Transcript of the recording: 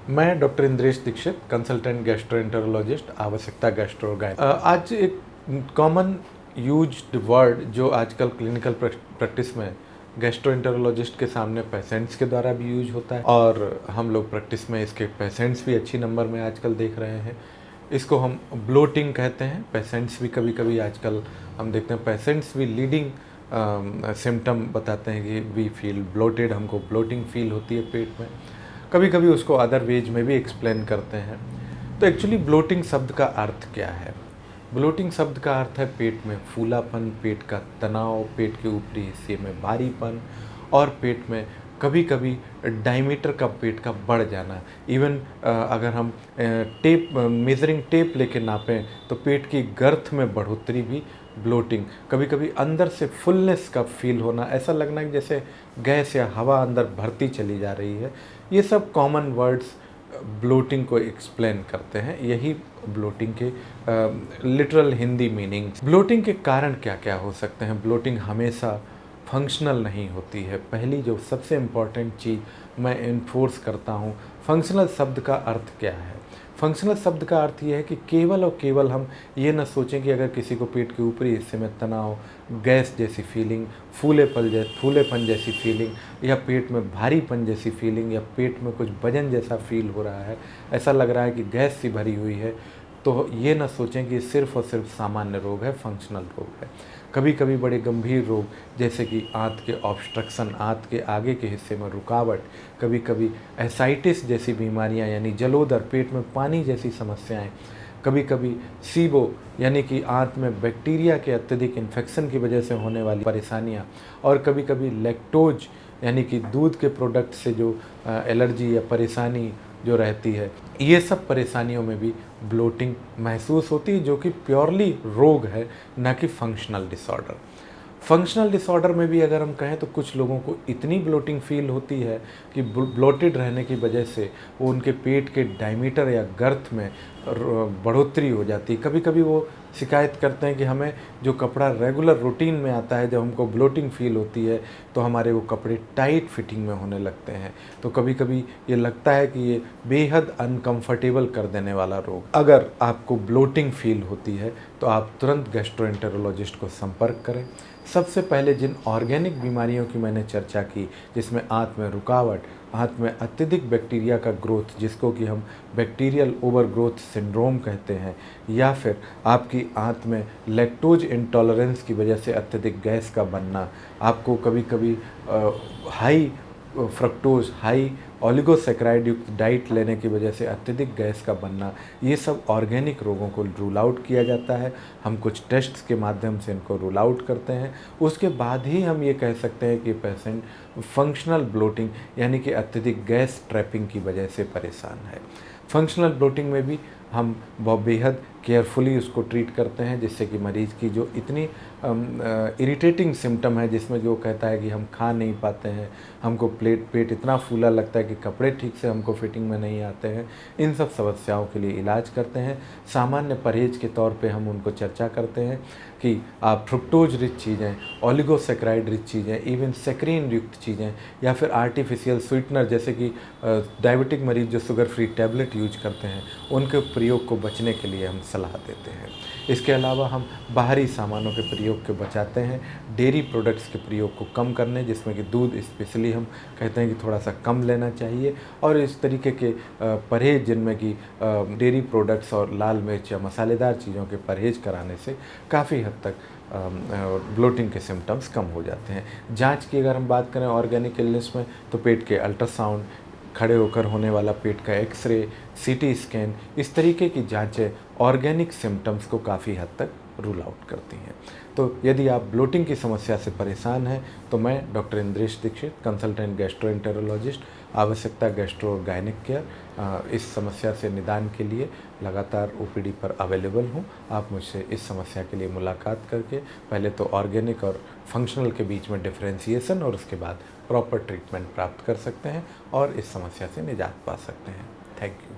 मैं doctor Indresh Dixit, consultant gastroenterologist, Avashyakta gastro गाय। आज एक कॉमन यूज्ड वर्ड जो आजकल क्लिनिकल प्रैक्टिस में गैस्ट्रोएंटेरोलॉजिस्ट के सामने पेशेंट्स के द्वारा भी यूज होता है और हम लोग प्रैक्टिस में इसके पेशेंट्स भी अच्छी नंबर में आजकल देख रहे हैं। इसको हम ब्लोटिंग कहते हैं। पेशेंट्स भी कभी कभी आजकल हम देखते हैं पेशेंट्स भी लीडिंग सिम्टम बताते हैं कि वी फील ब्लोटेड, हमको ब्लोटिंग फील होती है पेट में। कभी कभी उसको अदर वेज में भी एक्सप्लेन करते हैं। तो एक्चुअली ब्लोटिंग शब्द का अर्थ क्या है? ब्लोटिंग शब्द का अर्थ है पेट में फूलापन, पेट का तनाव, पेट के ऊपरी हिस्से में भारीपन और पेट में कभी कभी डायमीटर का पेट का बढ़ जाना। इवन अगर हम टेप मेजरिंग टेप लेके नापें तो पेट की गर्थ में बढ़ोतरी भी ब्लोटिंग। कभी कभी अंदर से फुलनेस का फील होना, ऐसा लगना कि जैसे गैस या हवा अंदर भरती चली जा रही है। ये सब कॉमन वर्ड्स ब्लोटिंग को एक्सप्लेन करते हैं। यही ब्लोटिंग के लिटरल हिंदी मीनिंग। ब्लोटिंग के कारण क्या क्या हो सकते हैं? ब्लोटिंग हमेशा फंक्शनल नहीं होती है। पहली जो सबसे इम्पॉर्टेंट चीज़ मैं इन्फोर्स करता हूँ, फंक्शनल शब्द का अर्थ क्या है? फंक्शनल शब्द का अर्थ ये है कि केवल और केवल हम ये न सोचें कि अगर किसी को पेट के ऊपरी हिस्से में तनाव, गैस जैसी फीलिंग, फूलेपन जैसी फीलिंग या पेट में भारीपन जैसी फीलिंग या पेट में कुछ वजन जैसा फील हो रहा है, ऐसा लग रहा है कि गैस सी भरी हुई है, तो ये न सोचें कि सिर्फ़ और सिर्फ सामान्य रोग है, फंक्शनल रोग है। कभी कभी बड़े गंभीर रोग जैसे कि आंत के ऑब्स्ट्रक्शन, आंत के आगे के हिस्से में रुकावट, कभी कभी एसाइटिस जैसी बीमारियां यानी जलोदर, पेट में पानी जैसी समस्याएं, कभी कभी सीबो यानी कि आंत में बैक्टीरिया के अत्यधिक इन्फेक्शन की वजह से होने वाली परेशानियां, और कभी कभी लैक्टोज यानी कि दूध के प्रोडक्ट से जो एलर्जी या परेशानी जो रहती है, ये सब परेशानियों में भी ब्लोटिंग महसूस होती है, जो कि प्योरली रोग है, ना कि फंक्शनल डिसऑर्डर। फंक्शनल डिसऑर्डर में भी अगर हम कहें तो कुछ लोगों को इतनी ब्लोटिंग फील होती है कि ब्लोटेड रहने की वजह से वो उनके पेट के डायमीटर या गर्थ में बढ़ोतरी हो जाती है। कभी कभी वो शिकायत करते हैं कि हमें जो कपड़ा रेगुलर रूटीन में आता है, जब हमको ब्लोटिंग फील होती है तो हमारे वो कपड़े टाइट फिटिंग में होने लगते हैं। तो कभी कभी ये लगता है कि ये बेहद अनकंफर्टेबल कर देने वाला रोग। अगर आपको ब्लोटिंग फील होती है तो आप तुरंत गैस्ट्रोएंटेरोलॉजिस्ट को संपर्क करें। सबसे पहले जिन ऑर्गेनिक बीमारियों की मैंने चर्चा की, जिसमें आंत में रुकावट, आंत में अत्यधिक बैक्टीरिया का ग्रोथ, जिसको कि हम बैक्टीरियल ओवरग्रोथ सिंड्रोम कहते हैं, या फिर आपकी आंत में लैक्टोज इंटॉलरेंस की वजह से अत्यधिक गैस का बनना, आपको कभी कभी हाई फ्रक्टोज, हाई ओलिगोसैकेराइड युक्त डाइट लेने की वजह से अत्यधिक गैस का बनना, ये सब ऑर्गेनिक रोगों को रूल आउट किया जाता है। हम कुछ टेस्ट्स के माध्यम से इनको रूल आउट करते हैं। उसके बाद ही हम ये कह सकते हैं कि पेशेंट फंक्शनल ब्लोटिंग यानी कि अत्यधिक गैस ट्रैपिंग की वजह से परेशान है। फंक्शनल ब्लोटिंग में भी हम बहुत बेहद केयरफुली उसको ट्रीट करते हैं, जिससे कि मरीज़ की जो इतनी इरिटेटिंग सिम्टम है, जिसमें जो कहता है कि हम खा नहीं पाते हैं, हमको पेट इतना फूला लगता है कि कपड़े ठीक से हमको फिटिंग में नहीं आते हैं, इन सब समस्याओं के लिए इलाज करते हैं। सामान्य परहेज के तौर पे हम उनको चर्चा करते हैं कि आप फ्रुक्टोज रिच चीज़ें, ओलिगोसैकेराइड रिच चीज़ें, इवन सेक्रीन युक्त चीज़ें या फिर आर्टिफिशियल स्वीटनर जैसे कि डायबिटिक मरीज़ जो शुगर फ्री टैबलेट यूज करते हैं, उनके प्रयोग को बचने के लिए हम सलाह देते हैं। इसके अलावा हम बाहरी सामानों के प्रयोग को बचाते हैं, डेयरी प्रोडक्ट्स के प्रयोग को कम करने, जिसमें कि दूध स्पेशली हम कहते हैं कि थोड़ा सा कम लेना चाहिए, और इस तरीके के परहेज जिनमें कि डेयरी प्रोडक्ट्स और लाल मिर्च या मसालेदार चीज़ों के परहेज कराने से काफ़ी हद तक ब्लोटिंग के सिम्टम्स कम हो जाते हैं। जांच की अगर हम बात करें ऑर्गेनिक इलनेस में, तो पेट के अल्ट्रासाउंड, खड़े होकर होने वाला पेट का एक्सरे, सीटी स्कैन, इस तरीके की जांचें ऑर्गेनिक सिम्टम्स को काफ़ी हद तक रूल आउट करती हैं। तो यदि आप ब्लोटिंग की समस्या से परेशान हैं तो मैं doctor Indresh Dixit, consultant gastroenterologist, Avashyakta gastro gynaec care, इस समस्या से निदान के लिए लगातार ओपीडी पर अवेलेबल हूँ। आप मुझसे इस समस्या के लिए मुलाकात करके पहले तो ऑर्गेनिक और फंक्शनल के बीच में डिफरेंशिएशन और उसके बाद प्रॉपर ट्रीटमेंट प्राप्त कर सकते हैं और इस समस्या से निजात पा सकते हैं। Thank you.